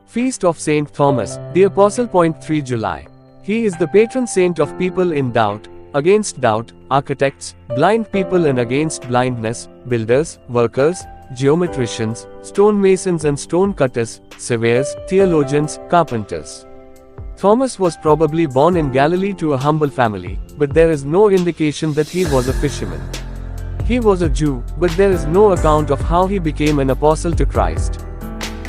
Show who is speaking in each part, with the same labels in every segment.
Speaker 1: Feast of Saint Thomas, the Apostle. 3 July. He is the patron saint of people in doubt, against doubt, architects, blind people and against blindness, builders, workers, geometricians, stonemasons and stone cutters, surveyors, theologians, carpenters. Thomas was probably born in Galilee to a humble family, but there is no indication that he was a fisherman. He was a Jew, but there is no account of how he became an apostle to Christ.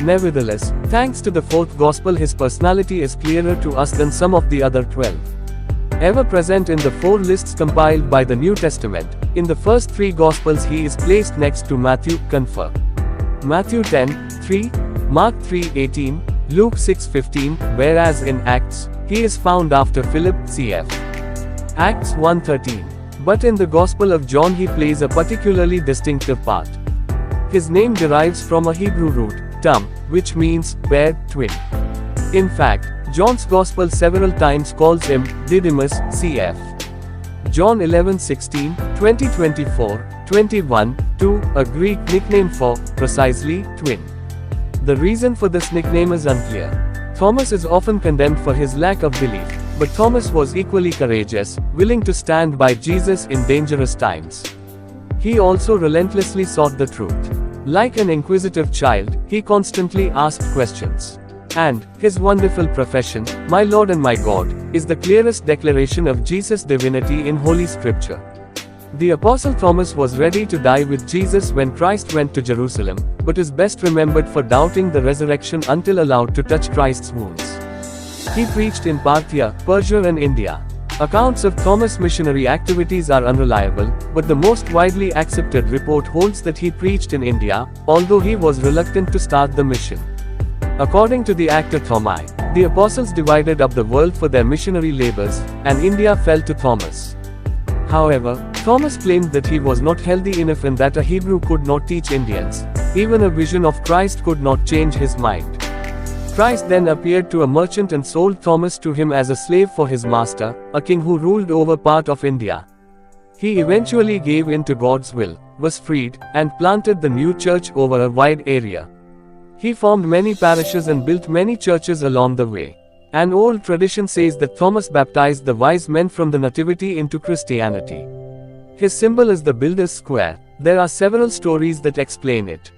Speaker 1: Nevertheless, thanks to the fourth gospel, his personality is clearer to us than some of the other 12. Ever present in the 4 lists compiled by the New Testament, in the first 3 gospels he is placed next to Matthew, confer. Matthew 10:3, Mark 3:18, Luke 6:15, whereas in Acts, he is found after Philip, cf. Acts 1:13. But in the Gospel of John he plays a particularly distinctive part. His name derives from a Hebrew root, tam, which means pair, twin. In fact, John's Gospel several times calls him Didymus, cf. John 11:16, 20:24, 21:2, a Greek nickname for, precisely, twin. The reason for this nickname is unclear. Thomas is often condemned for his lack of belief, but Thomas was equally courageous, willing to stand by Jesus in dangerous times. He also relentlessly sought the truth. Like an inquisitive child, he constantly asked questions. And his wonderful profession, "My Lord and my God," is the clearest declaration of Jesus' divinity in Holy Scripture. The Apostle Thomas was ready to die with Jesus when Christ went to Jerusalem, but is best remembered for doubting the resurrection until allowed to touch Christ's wounds. He preached in Parthia, Persia and India. Accounts of Thomas' missionary activities are unreliable, but the most widely accepted report holds that he preached in India, although he was reluctant to start the mission. According to the actor Thomai, the apostles divided up the world for their missionary labors, and India fell to Thomas. However, Thomas claimed that he was not healthy enough and that a Hebrew could not teach Indians. Even a vision of Christ could not change his mind. Christ then appeared to a merchant and sold Thomas to him as a slave for his master, a king who ruled over part of India. He eventually gave in to God's will, was freed, and planted the new church over a wide area. He formed many parishes and built many churches along the way. An old tradition says that Thomas baptized the wise men from the Nativity into Christianity. His symbol is the builder's square. There are several stories that explain it.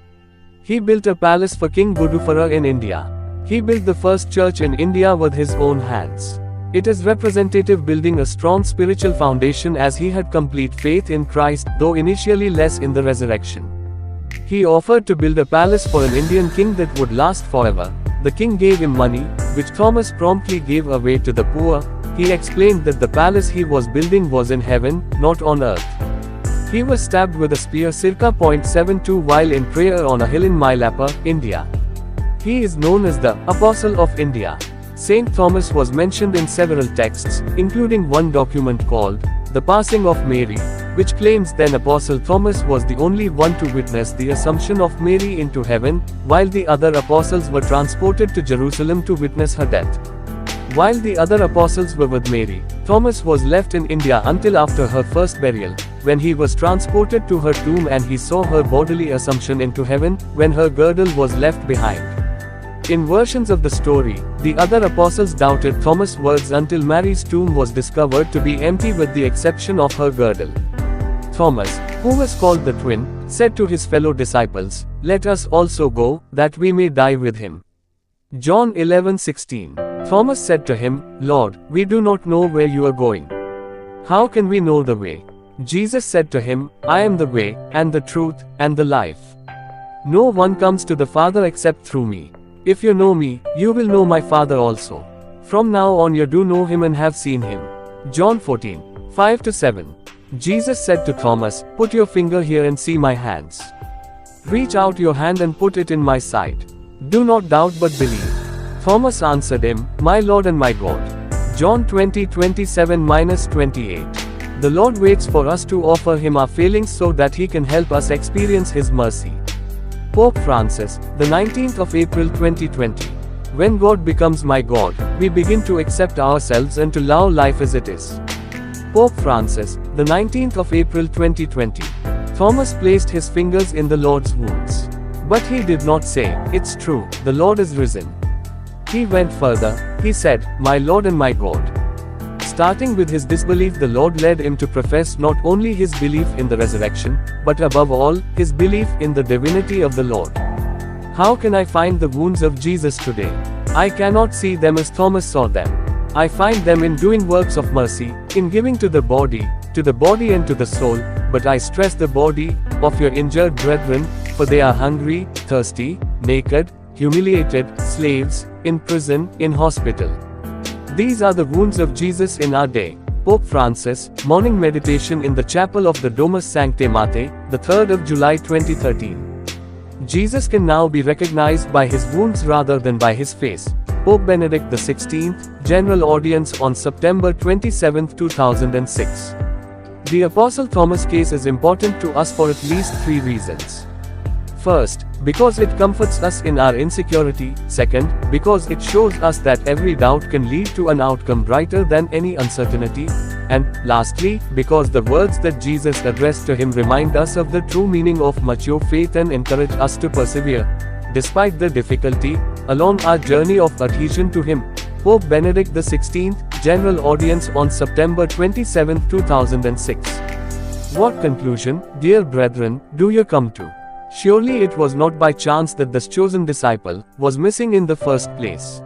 Speaker 1: He built a palace for King Gudufara in India. He built the first church in India with his own hands. It is representative, building a strong spiritual foundation as he had complete faith in Christ, though initially less in the resurrection. He offered to build a palace for an Indian king that would last forever. The king gave him money, which Thomas promptly gave away to the poor. He explained that the palace he was building was in heaven, not on earth. He was stabbed with a spear circa .72 while in prayer on a hill in Mylapore, India. He is known as the Apostle of India. Saint Thomas was mentioned in several texts, including one document called The Passing of Mary, which claims then Apostle Thomas was the only one to witness the Assumption of Mary into heaven, while the other apostles were transported to Jerusalem to witness her death. While the other apostles were with Mary, Thomas was left in India until after her first burial, when he was transported to her tomb and he saw her bodily assumption into heaven, when her girdle was left behind. In versions of the story, the other apostles doubted Thomas' words until Mary's tomb was discovered to be empty with the exception of her girdle. Thomas, who was called the twin, said to his fellow disciples, "Let us also go, that we may die with him." John 11:16. Thomas said to him, "Lord, we do not know where you are going. How can we know the way?" Jesus said to him, "I am the way, and the truth, and the life. No one comes to the Father except through me. If you know me, you will know my Father also. From now on you do know him and have seen him." John 14:5-7. Jesus said to Thomas, "Put your finger here and see my hands. Reach out your hand and put it in my side. Do not doubt but believe." Thomas answered him, "My Lord and my God." John 20:27-28. The Lord waits for us to offer him our failings so that he can help us experience his mercy. Pope Francis, the 19th of April 2020. When God becomes my God, we begin to accept ourselves and to love life as it is. Pope Francis, the 19th of April 2020. Thomas placed his fingers in the Lord's wounds. But he did not say, "It's true, the Lord is risen." He went further. He said, "My Lord and my God." Starting with his disbelief, the Lord led him to profess not only his belief in the resurrection, but above all, his belief in the divinity of the Lord. How can I find the wounds of Jesus today? I cannot see them as Thomas saw them. I find them in doing works of mercy, in giving to the body and to the soul, but I stress the body, of your injured brethren, for they are hungry, thirsty, naked, humiliated, slaves, in prison, in hospital. These are the wounds of Jesus in our day. Pope Francis, morning meditation in the chapel of the Domus Sanctae Marthae, the 3rd of July 2013. Jesus can now be recognized by his wounds rather than by his face. Pope Benedict XVI, General Audience on September 27, 2006. The Apostle Thomas case is important to us for at least 3 reasons. First, because it comforts us in our insecurity. Second, because it shows us that every doubt can lead to an outcome brighter than any uncertainty. And, lastly, because the words that Jesus addressed to him remind us of the true meaning of mature faith and encourage us to persevere, despite the difficulty, along our journey of adhesion to him. Pope Benedict XVI, General Audience on September 27, 2006. What conclusion, dear brethren, do you come to? Surely it was not by chance that this chosen disciple was missing in the first place.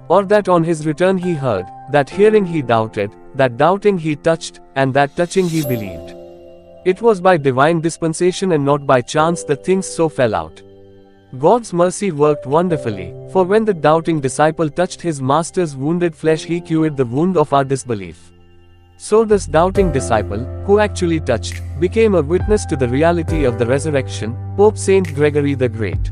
Speaker 1: Or that on his return he heard, that hearing he doubted, that doubting he touched, and that touching he believed. It was by divine dispensation and not by chance that things so fell out. God's mercy worked wonderfully, for when the doubting disciple touched his master's wounded flesh, he cured the wound of our disbelief. So this doubting disciple, who actually touched, became a witness to the reality of the resurrection. Pope Saint Gregory the Great.